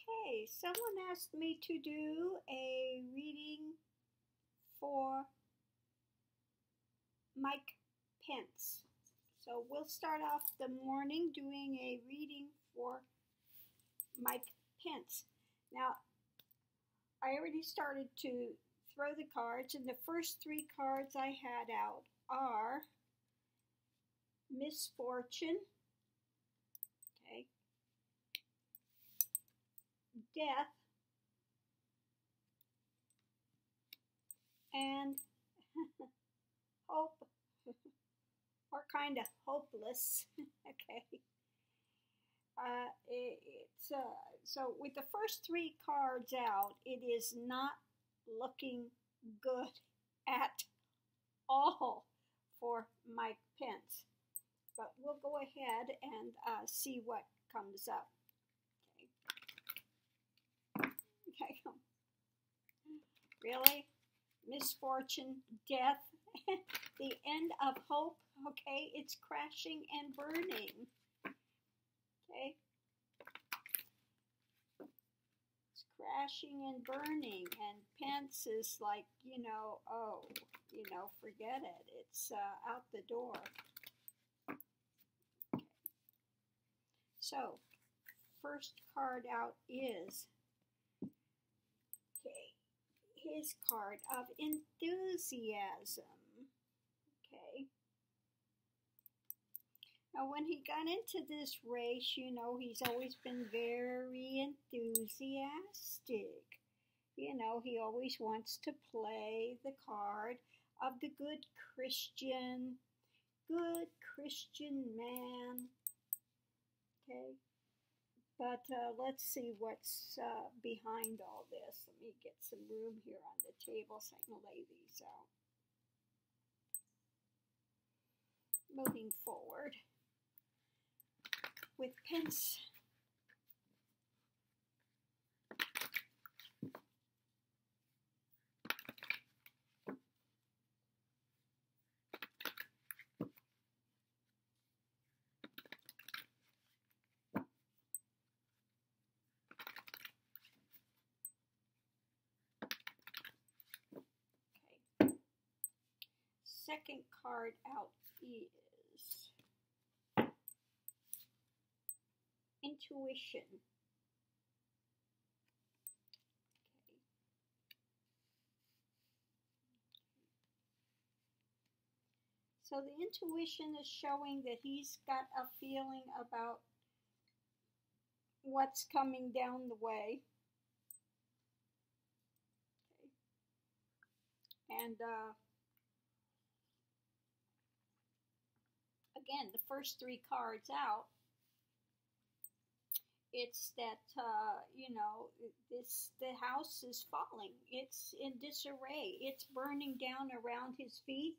Okay, someone asked me to do a reading for Mike Pence. So we'll start off the morning doing a reading for Mike Pence. Now, I already started to throw the cards, and the first three cards I had out are misfortune, okay, death, and hope, or kind of hopeless. Okay. So with the first three cards out, it is not looking good at all for Mike Pence. But we'll go ahead and see what comes up. Okay. Really? Misfortune, death, the end of hope. Okay, it's crashing and burning. Okay. It's crashing and burning, and Pence is like, oh, forget it. It's out the door. Okay. So, first card out is, okay, his card of enthusiasm. Okay. Now, when he got into this race, he's always been very enthusiastic. He always wants to play the card of the good Christian man. Okay. But let's see what's behind all this. Let me get some room here on the table so I can lay these out. Moving forward with Pence. Okay. Second card out is intuition. Okay. So the intuition is showing that he's got a feeling about what's coming down the way. Okay. And again, the first three cards out, it's that, the house is falling. It's in disarray. It's burning down around his feet.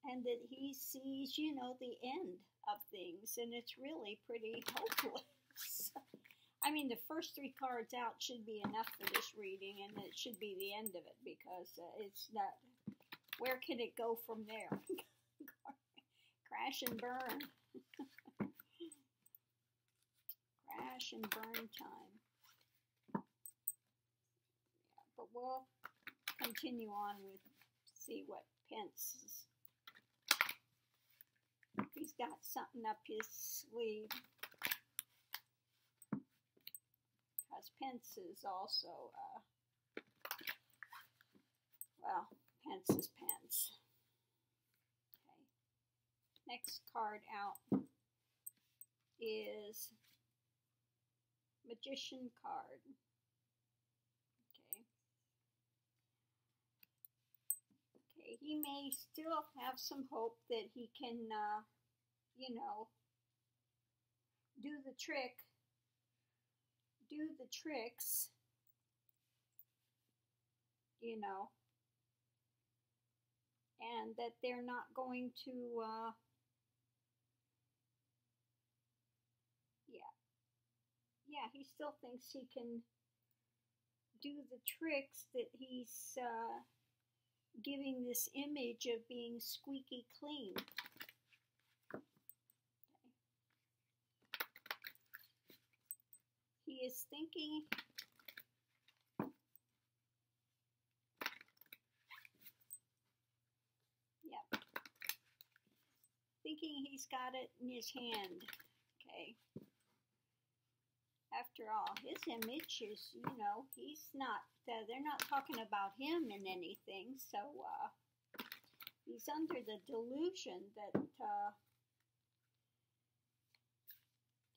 And that he sees, the end of things. And it's really pretty hopeless. I mean, the first three cards out should be enough for this reading. And it should be the end of it. Because it's not, where can it go from there? Crash and burn. Crash and burn time. Yeah, but we'll continue on with, see what Pence is. He's got something up his sleeve. Because Pence is also, Pence is Pence. Okay. Next card out is Magician card. Okay. Okay, he may still have some hope that he can, do the tricks, and that they're not going to, he still thinks he can do the tricks, that he's giving this image of being squeaky clean. Okay. He He is thinking, yep, thinking he's got it in his hand. Okay. After all, his image is, he's not, they're not talking about him in anything, so he's under the delusion that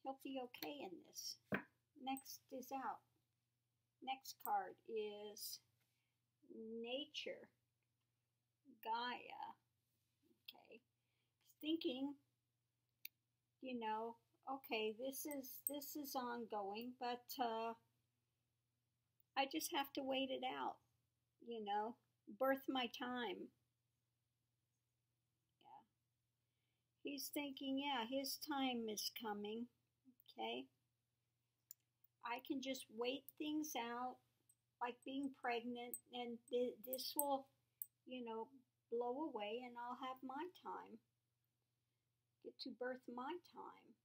he'll be okay in this. Next is out. Next card is Nature, Gaia. Okay. Thinking, okay, this is ongoing, but I just have to wait it out, birth my time. Yeah. He's thinking, yeah, his time is coming. Okay. I can just wait things out, like being pregnant, and this will, blow away, and I'll have my time. Get to birth my time.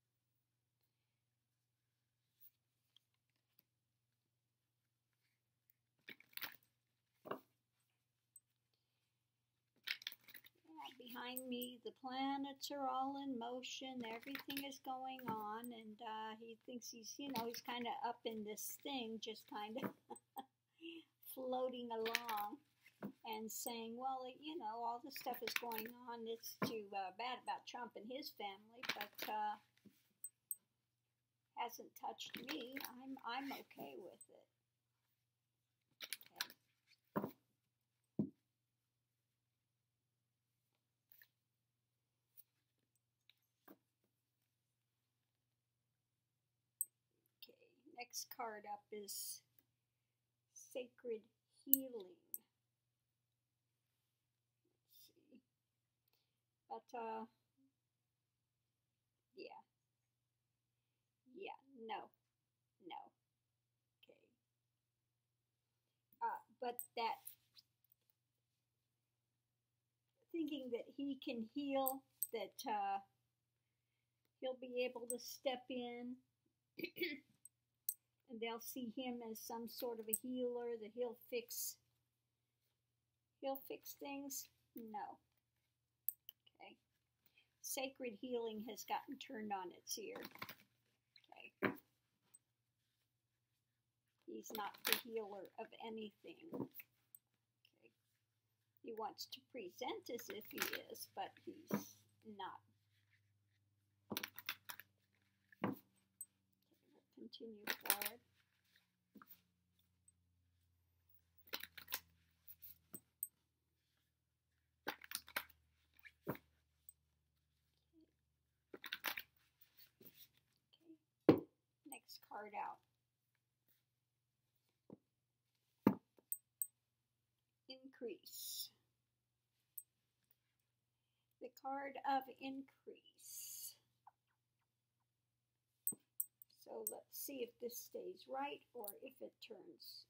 Behind me, the planets are all in motion. Everything is going on, and he thinks he's kind of up in this thing, just kind of floating along and saying, well, all this stuff is going on. It's too bad about Trump and his family, but hasn't touched me. I'm okay with it. Next card up is Sacred Healing. Let's see. But, yeah, no. Okay. But that, thinking that he can heal, that he'll be able to step in and they'll see him as some sort of a healer, that he'll fix things. No. Okay. Sacred Healing has gotten turned on its ear. Okay. He's not the healer of anything. Okay. He wants to present as if he is, but he's not. Okay, we'll continue forward. Okay. Next card out. Increase. The card of increase. So let's see if this stays right or if it turns.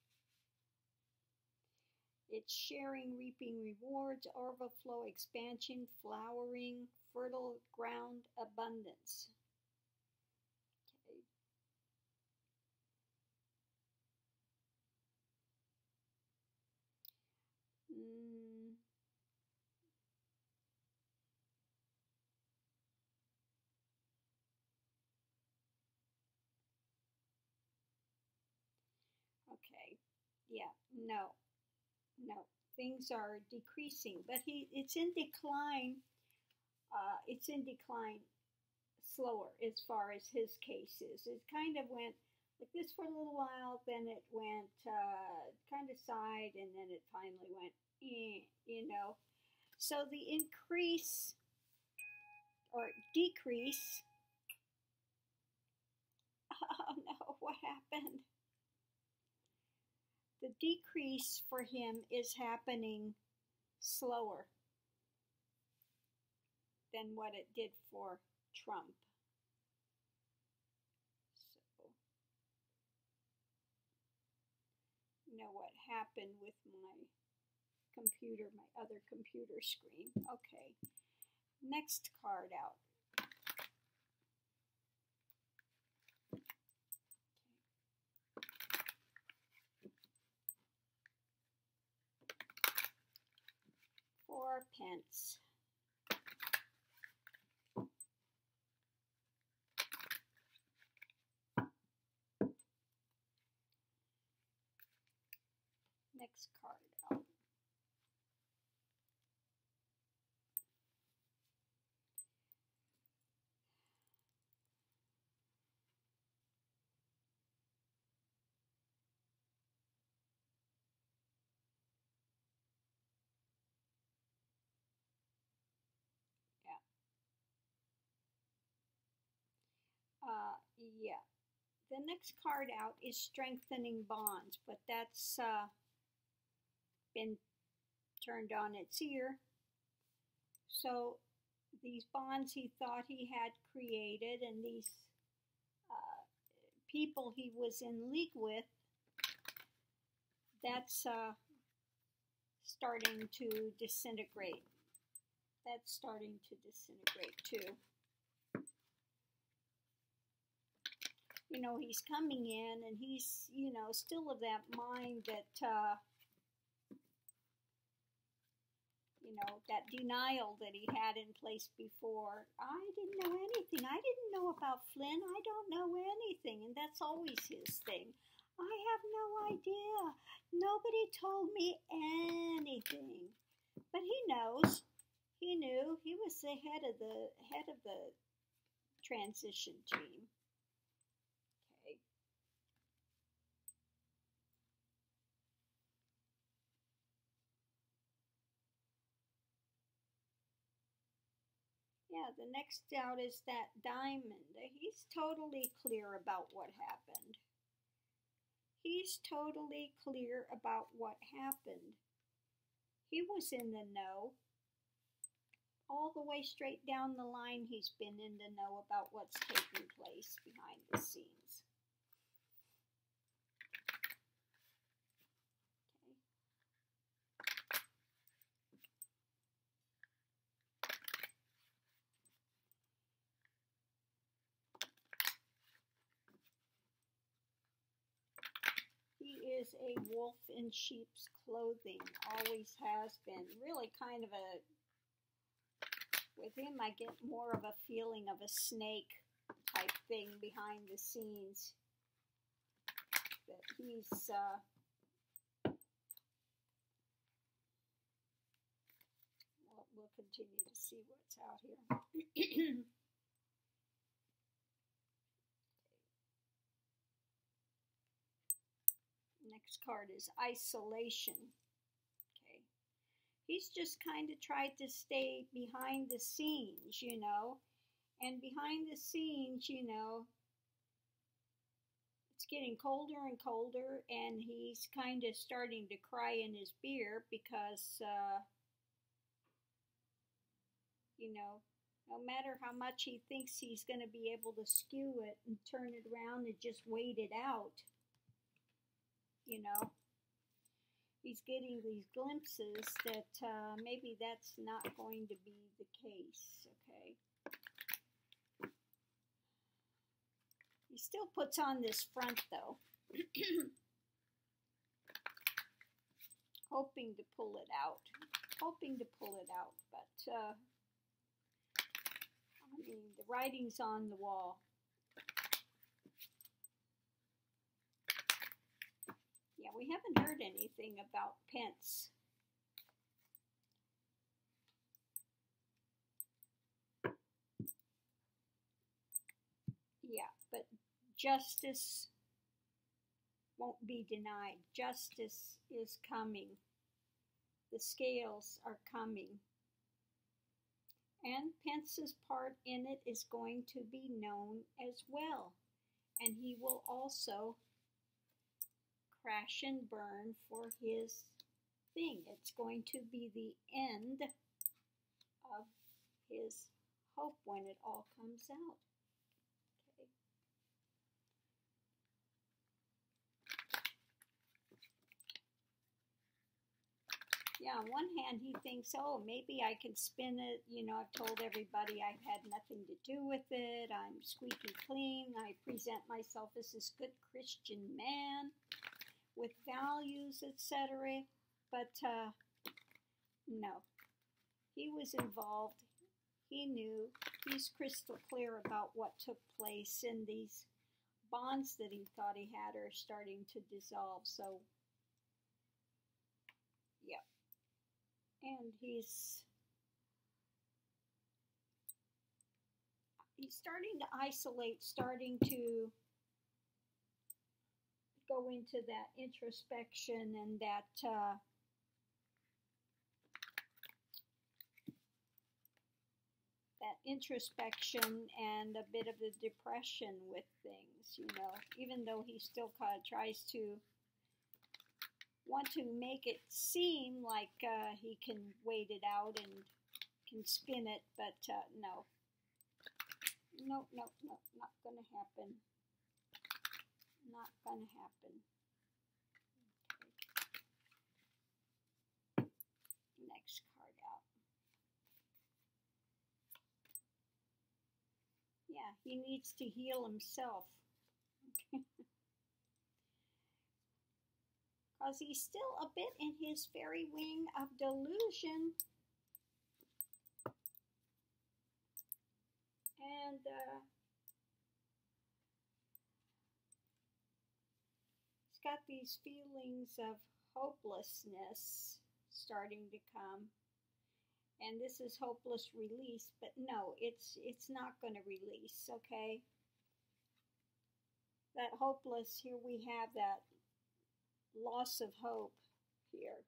It's sharing, reaping rewards, overflow, expansion, flowering, fertile ground, abundance. Okay. Okay. Yeah. No. Things are decreasing, but it's in decline. It's in decline slower as far as his case is. It kind of went like this for a little while, then it went kind of side, and then it finally went, So the increase or decrease. Oh no, what happened? The decrease for him is happening slower than what it did for Trump. So, what happened with my computer, my other computer screen. Okay, next card out. Okay. for Pence. Next card out. Yeah. The next card out is strengthening bonds, but that's been turned on its ear. So these bonds he thought he had created and these people he was in league with, that's starting to disintegrate. That's starting to disintegrate too. You know, he's coming in and he's, you know, still of that mind that, you know, that denial that he had in place before. I didn't know anything. I didn't know about Flynn. I don't know anything. And that's always his thing. I have no idea. Nobody told me anything. But he knows. He knew. He was the head of the transition team. Okay. Yeah, the next out is that diamond. He's totally clear about what happened. He's totally clear about what happened. He was in the know. All the way straight down the line, he's been in the know about what's taking place behind the scenes. He is a wolf in sheep's clothing, always has been. Really kind of a, with him I get more of a feeling of a snake type thing behind the scenes. That he's, we'll continue to see what's out here. Next card is isolation. Okay. He's just kind of tried to stay behind the scenes, you know. And behind the scenes, you know, it's getting colder and colder, and he's kind of starting to cry in his beer because, you know, no matter how much he thinks he's going to be able to skew it and turn it around and just wait it out, you know, he's getting these glimpses that maybe that's not going to be the case, okay? He still puts on this front, though, hoping to pull it out, but, I mean, the writing's on the wall. Yeah, we haven't heard anything about Pence. Yeah, but justice won't be denied. Justice is coming. The scales are coming. And Pence's part in it is going to be known as well. And he will also crash and burn for his thing. It's going to be the end of his hope when it all comes out. Okay. Yeah, on one hand, he thinks, oh, maybe I can spin it. You know, I've told everybody I've had nothing to do with it. I'm squeaky clean. I present myself as this good Christian man with values, etc. But no. He was involved. He knew. He's crystal clear about what took place, and these bonds that he thought he had are starting to dissolve. So, yeah. And he's starting to isolate, starting to go into that introspection and that introspection and a bit of the depression with things, you know, even though he still kind of tries to want to make it seem like he can wait it out and can spin it, but no. No, no, no, not gonna happen. Not gonna happen. Okay. Next card out. Yeah, he needs to heal himself. Okay. Because he's still a bit in his fairy wing of delusion. And he's got these feelings of hopelessness starting to come. And this is hopeless release, but no, it's not going to release, okay? That hopeless, here we have that loss of hope here.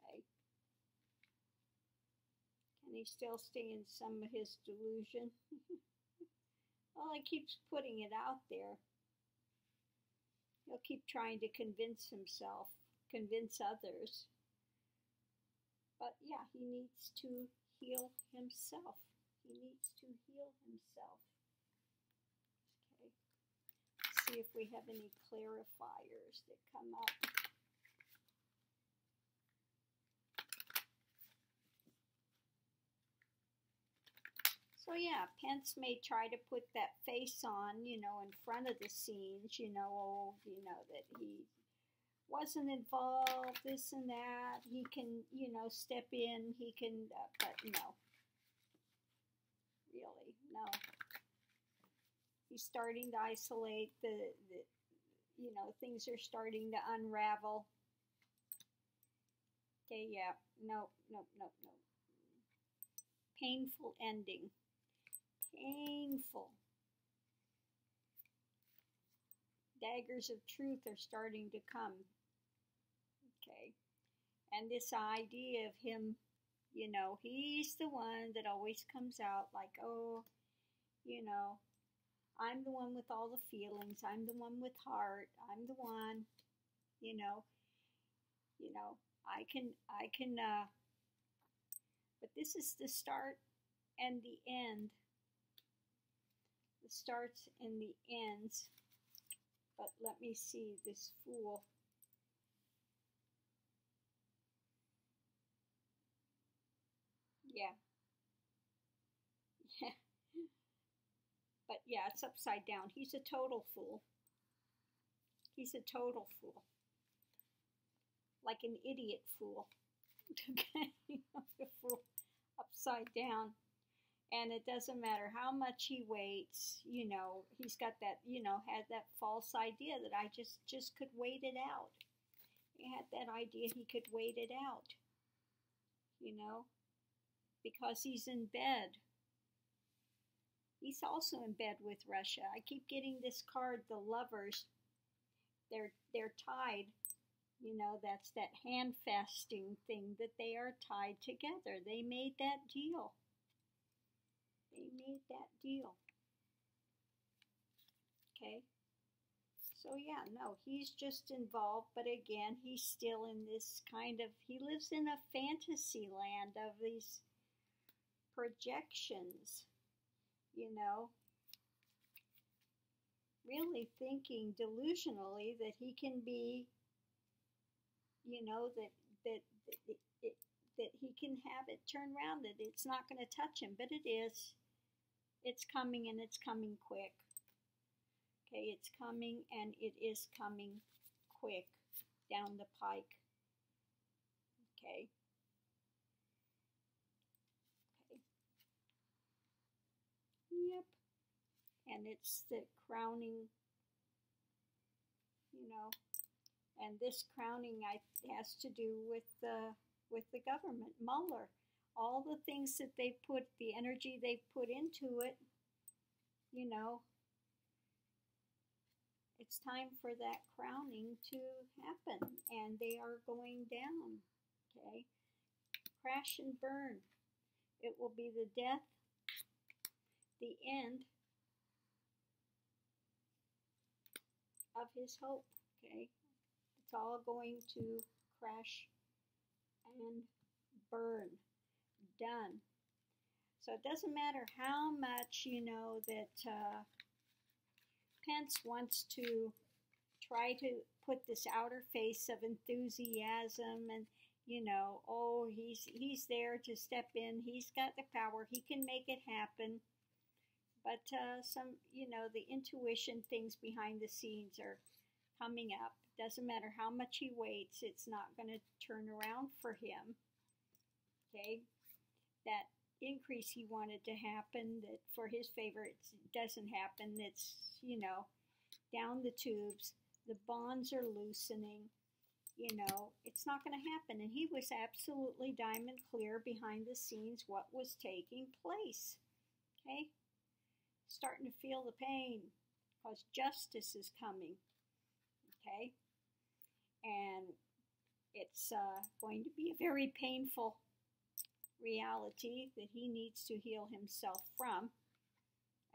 Okay. Can he still stay in some of his delusion? Well, he keeps putting it out there. He'll keep trying to convince himself, convince others. But yeah, he needs to heal himself. He needs to heal himself. Okay. Let's see if we have any clarifiers that come up. So yeah, Pence may try to put that face on, you know, in front of the scenes, you know, that he wasn't involved, this and that. He can, you know, step in. He can, but no. Really, no. He's starting to isolate. You know, things are starting to unravel. Okay, yeah. No, no, no, no. Painful ending. Painful. Daggers of truth are starting to come. Okay. And this idea of him, you know, he's the one that always comes out like, oh, you know, I'm the one with all the feelings. I'm the one with heart. I'm the one, you know, I can, but this is the start and the end. The starts and the ends. But let me see this Fool. Yeah. Yeah. But yeah, it's upside down. He's a total fool. He's a total fool. Like an idiot fool. Okay? A fool upside down. And it doesn't matter how much he waits, you know, he's got that, you know, had that false idea that I just could wait it out. He had that idea he could wait it out, you know, because he's in bed. He's also in bed with Russia. I keep getting this card, the lovers. They're tied. You know, that's that handfasting thing that they are tied together. They made that deal. They made that deal. Okay. So yeah, no, he's just involved, but again, he's still in this kind of, he lives in a fantasy land of these projections, you know, really thinking delusionally that he can be, you know, that he can have it turn around, that it's not going to touch him, but it is. It's coming, and it's coming quick. Okay, it's coming, and it is coming quick down the pike. Okay. And it's the crowning, and this crowning has to do with the government, Mueller. All the things that they put, the energy they put into it, it's time for that crowning to happen, and they are going down, okay? Crash and burn. It will be the death, the end of his hope, okay? It's all going to crash and burn. Done. So it doesn't matter how much, that Pence wants to try to put this outer face of enthusiasm and, oh, he's there to step in. He's got the power. He can make it happen. But the intuition things behind the scenes are coming up. Doesn't matter how much he waits, it's not going to turn around for him. Okay? That increase he wanted to happen, that for his favor it doesn't happen. It's, down the tubes. The bonds are loosening. It's not going to happen. And he was absolutely diamond clear behind the scenes what was taking place. Okay? Starting to feel the pain because justice is coming. Okay? And it's going to be a very painful reality that he needs to heal himself from.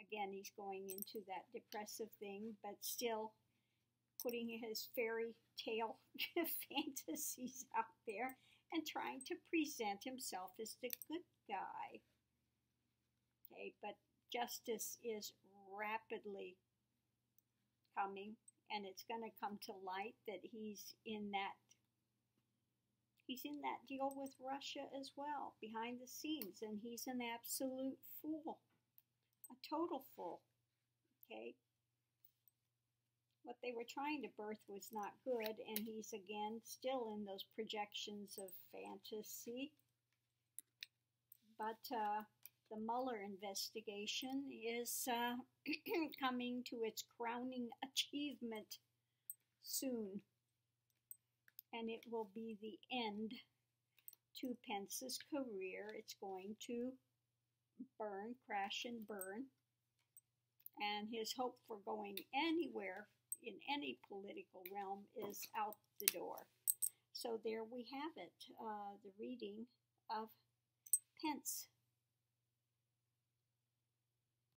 Again, he's going into that depressive thing, but still putting his fairy tale fantasies out there and trying to present himself as the good guy. Okay, but justice is rapidly coming, and it's going to come to light that he's in that deal with Russia as well, behind the scenes, and he's an absolute fool, a total fool, okay? What they were trying to birth was not good, and he's again still in those projections of fantasy. But the Mueller investigation is coming to its crowning achievement soon. And it will be the end to Pence's career. It's going to burn, crash and burn. And his hope for going anywhere in any political realm is out the door. So there we have it, the reading of Pence.